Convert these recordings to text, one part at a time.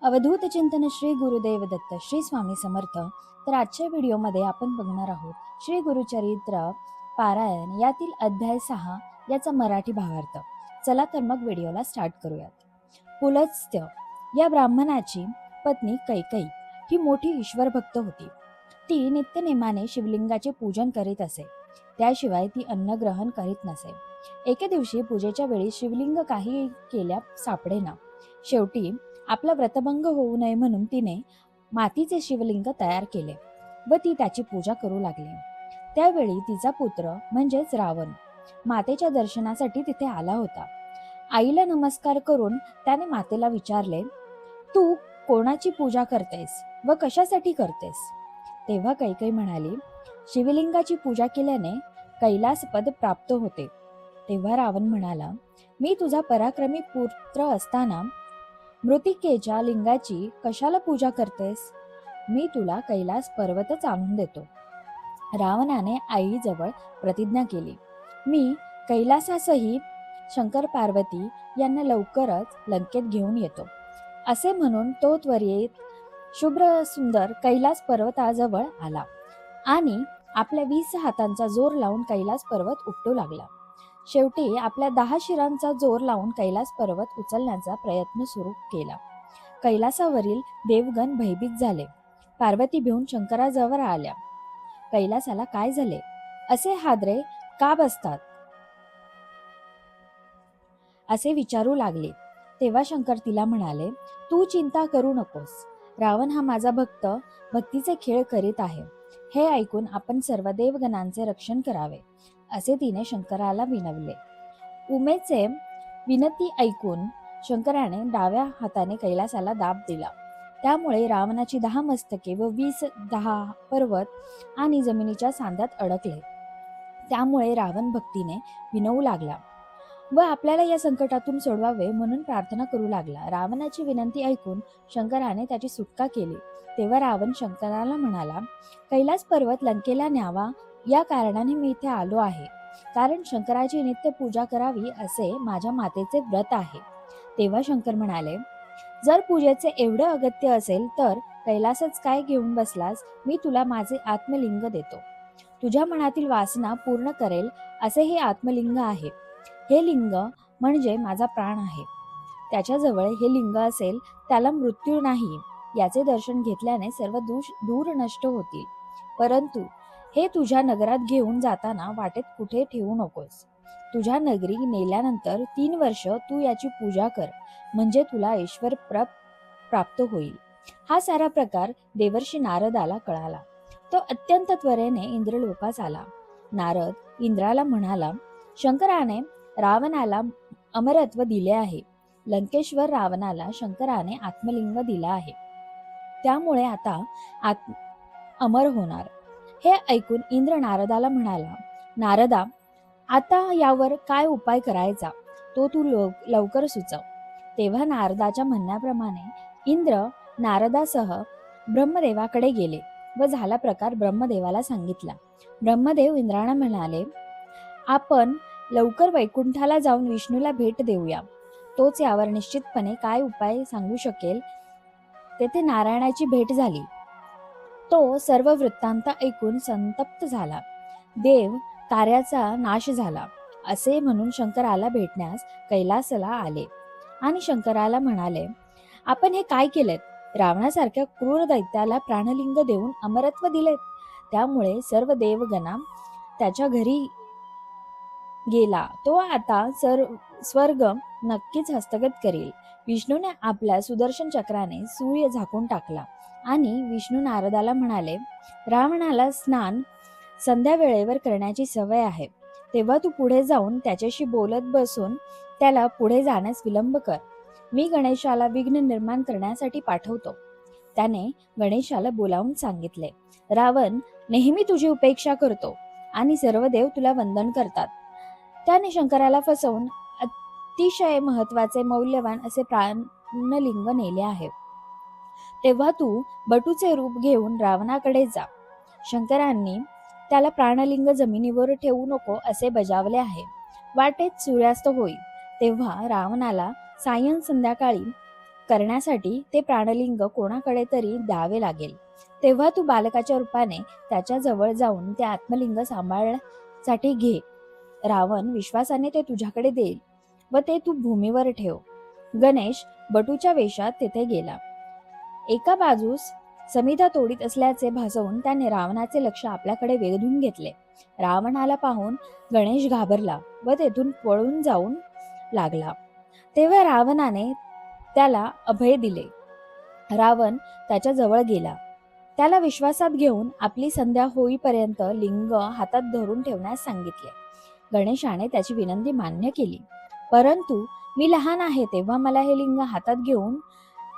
अवधूत चिंतन श्री गुरुदेव दत्त श्री स्वामी समर्थ. तर आजच्या व्हिडिओमध्ये आपण बघणार आहोत श्री गुरुचरित्र पारायण यातील अध्याय 6 याचा मराठी भावार्थ. चला तर मग व्हिडिओला स्टार्ट करूयात. पुलस्त्य या ब्राह्मणाची पत्नी कैकई ही मोठी ईश्वर भक्त होती. ती नित्यनेमाने शिवलिंगाचे पूजन करीत असे. त्याशिवाय ती अन्न ग्रहण करीत नसे. एके दिवशी पूजेच्या वेळी शिवलिंग काही केल्या सापडेना. शेवटी आपला व्रतभंग होऊ नये म्हणून तिने मातीचे शिवलिंग तयार केले व ती त्याची पूजा करू लागली. त्यावेळी तिचा पुत्र म्हणजेच रावण मातेच्या दर्शनासाठी तिथे आला होता. आईला नमस्कार करून त्याने मातेला विचारले, तू कोणाची पूजा करतेस व कशासाठी करतेस? तेव्हा कैकई म्हणाली, शिवलिंगाची पूजा केल्याने कैलासपद प्राप्त होते. तेव्हा रावण म्हणाला, मी तुझा पराक्रमी पुत्र असताना मृतिकेच्या लिंगाची कशाला पूजा करतेस? मी तुला कैलास पर्वतच आणून देतो. रावणाने आईजवळ प्रतिज्ञा केली, मी कैलासासही शंकर पार्वती यांना लवकरच लंकेत घेऊन येतो. असे म्हणून तो त्वरित शुभ्र सुंदर कैलास पर्वताजवळ आला आणि आपल्या 20 हातांचा जोर लावून कैलास पर्वत उपटू लागला. शेवटी आपल्या 10 शिरांचा जोर लावून कैलास पर्वत उचलण्याचा प्रयत्न सुरू केला. कैलासावरील देवगण भयभीत झाले. पार्वती भिवून शंकराजवळ आल्या. कैलासाला काय झाले? असे हादरे का बसतात? असे विचारू लागले. तेव्हा शंकर तिला म्हणाले, तू चिंता करू नकोस. रावण हा माझा भक्त भक्तीचे खेळ करीत आहे. हे ऐकून आपण सर्व देवगणांचे रक्षण करावे, असे तिने शंकराला विनवले. उमेचे विनंती ऐकून शंकराने डाव्या हाताने कैलासाला दाब दिला. त्यामुळे रावणाची 10 मस्तके व 10 पर्वत आणि जमिनीच्या सांध्यात अडकले. त्यामुळे रावण भक्तीने विनवू लागला व आपल्याला या संकटातून सोडवावे म्हणून प्रार्थना करू लागला. रावणाची विनंती ऐकून शंकराने त्याची सुटका केली. तेव्हा रावण शंकराला म्हणाला, कैलास पर्वत लंकेला न्यावा या कारणाने मी इथे आलो आहे. कारण शंकराची नित्य पूजा करावी असे माझ्या मातेचे व्रत आहे. तेव्हा शंकर म्हणाले, जर पूजेचे एवढे अगत्य असेल तर कैलासच काय घेऊन बसलास? मी तुला माझे आत्मलिंग देतो. तुझ्या मनातील वासना पूर्ण करेल असे हे आत्मलिंग आहे. हे लिंग म्हणजे माझा प्राण आहे. त्याच्याजवळ हे लिंग असेल त्याला मृत्यू नाही. याचे दर्शन घेतल्याने सर्व दूर नष्ट होतील. परंतु हे तुझ्या नगरात घेऊन जाताना वाटेत कुठे ठेवू नकोस. तुझ्या नगरी नेल्यानंतर 3 वर्ष तू याची पूजा कर, म्हणजे तुला ईश्वर प्राप्त होईल. हा सारा प्रकार देवर्षी नारदाला कळाला. तो अत्यंत त्वरेने इंद्रलोकास आला. नारद इंद्राला म्हणाला, शंकराने रावणाला अमरत्व दिले आहे. लंकेश्वर रावणाला शंकराने आत्मलिंग दिला आहे. त्यामुळे आता अमर होणार. हे ऐकून इंद्र नारदाला म्हणाला, नारदा, आता यावर काय उपाय करायचा तो तू लवकर सुचव. तेव्हा नारदाच्या म्हणण्याप्रमाणे इंद्र नारदासह ब्रह्मदेवाकडे गेले व झाला प्रकार ब्रह्मदेवाला सांगितला. ब्रह्मदेव इंद्राला म्हणाले, आपण लवकर वैकुंठाला जाऊन विष्णूला भेट देऊया. तोच यावर निश्चितपणे काय उपाय सांगू शकेल. तेथे नारायणाची भेट झाली. तो सर्व वृत्तांत ऐकून संतप्त झाला. देव कार्याचा नाश झाला असे म्हणून शंकराला भेटण्यास कैलासाला आले आणि शंकराला म्हणाले, आपण हे काय केलेत? रावणासारख्या क्रूर दैत्याला प्राणलिंग देऊन अमरत्व दिलेत. त्यामुळे सर्व देवगणा त्याच्या घरी गेला. तो आता स्वर्ग नक्कीच हस्तगत करील. विष्णूने आपल्या सुदर्शन चक्राने सूर्य झाकून टाकला आणि विष्णू नारदाला म्हणाले, रावणाला स्नान संध्या वेळेवर करण्याची सवय आहे. तेव्हा तू पुढे जाऊन त्याच्याशी बोलत बसून त्याला पुढे जाण्यास विलंब कर. मी गणेशाला विघ्न निर्माण करण्यासाठी पाठवतो. त्याने गणेशाला बोलावून सांगितले, रावण नेहमी तुझी उपेक्षा करतो आणि सर्व देव तुला वंदन करतात. त्याने शंकराला फसवून अतिशय महत्वाचे मौल्यवान असे प्राणलिंग नेले आहे. तेव्हा तू बटूचे रूप घेऊन रावणाकडे जा. शंकरांनी त्याला प्राणलिंग जमिनीवर ठेवू नको असे बजावले आहे. वाटेत सूर्यास्त होईल तेव्हा रावणाला संध्याकाळी करण्यासाठी ते प्राणलिंग कोणाकडे तरी द्यावे लागेल. तेव्हा तू बालकाच्या रूपाने त्याच्या जवळ जाऊन ते आत्मलिंग सांभाळण्यासाठी घे. रावण विश्वासाने ते तुझ्याकडे देईल व ते तू भूमीवर ठेव. गणेश बटूच्या वेशात तिथे गेला. एका बाजूस समिधा तोडीत असल्याचे भासवून त्याने रावणाचे लक्ष आपल्याकडे वेधून घेतले. रावणाला पाहून गणेश घाबरला व तेथून पळून जाऊन लागला. तेव्हा रावणाने त्याला अभय दिले. रावण त्याच्या जवळ गेला. त्याला विश्वासात घेऊन आपली संध्या होईपर्यंत लिंग हातात धरून ठेवण्यास सांगितले. गणेशाने त्याची विनंती मान्य केली. परंतु मी लहान आहे तेव्हा मला हे लिंग हातात घेऊन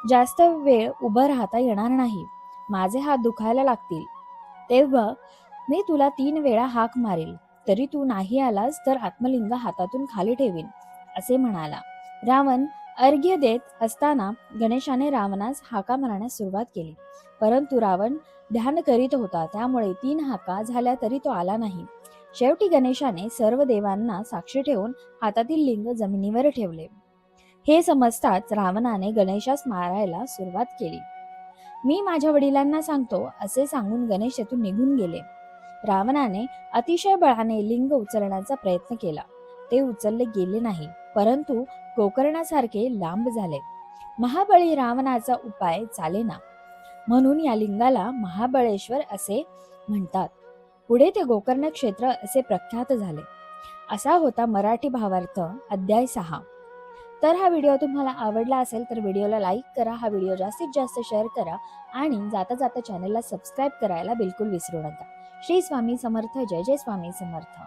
जास्त वेळ उभं राहता येणार नाही. माझे हात दुखायला लागतील. तेव्हा मी तुला 3 वेळा हाक मारेल, तरी तू नाही आलास तर आत्मलिंग हातातून खाली ठेवीन, असे म्हणाला. रावण अर्घ्य देत असताना गणेशाने रावणास हाका मारण्यास सुरुवात केली. परंतु रावण ध्यान करीत होता, त्यामुळे 3 हाका झाल्या तरी तो आला नाही. शेवटी गणेशाने सर्व देवांना साक्षी ठेवून हातातील लिंग जमिनीवर ठेवले. हे समजताच रावणाने गणेशास मारायला सुरुवात केली. मी माझ्या वडिलांना सांगतो, असे सांगून गणेश तेथून निघून गेले. रावणाने अतिशय बळाने लिंग उचलण्याचा प्रयत्न केला. ते उचलले गेले नाही, परंतु गोकर्णासारखे लांब झाले. महाबळी रावणाचा उपाय चालेना, म्हणून या लिंगाला महाबळेश्वर असे म्हणतात. पुढे ते गोकर्ण क्षेत्र असे प्रख्यात झाले. असा होता मराठी भावार्थ अध्याय 6. तर हा व्हिडिओ तुम्हाला आवडला असेल तर व्हिडिओला लाईक करा, हा व्हिडिओ जास्तीत जास्त शेअर करा आणि जाता जाता चॅनलला सबस्क्राईब करायला बिलकुल विसरू नका. श्री स्वामी समर्थ. जय जय स्वामी समर्थ.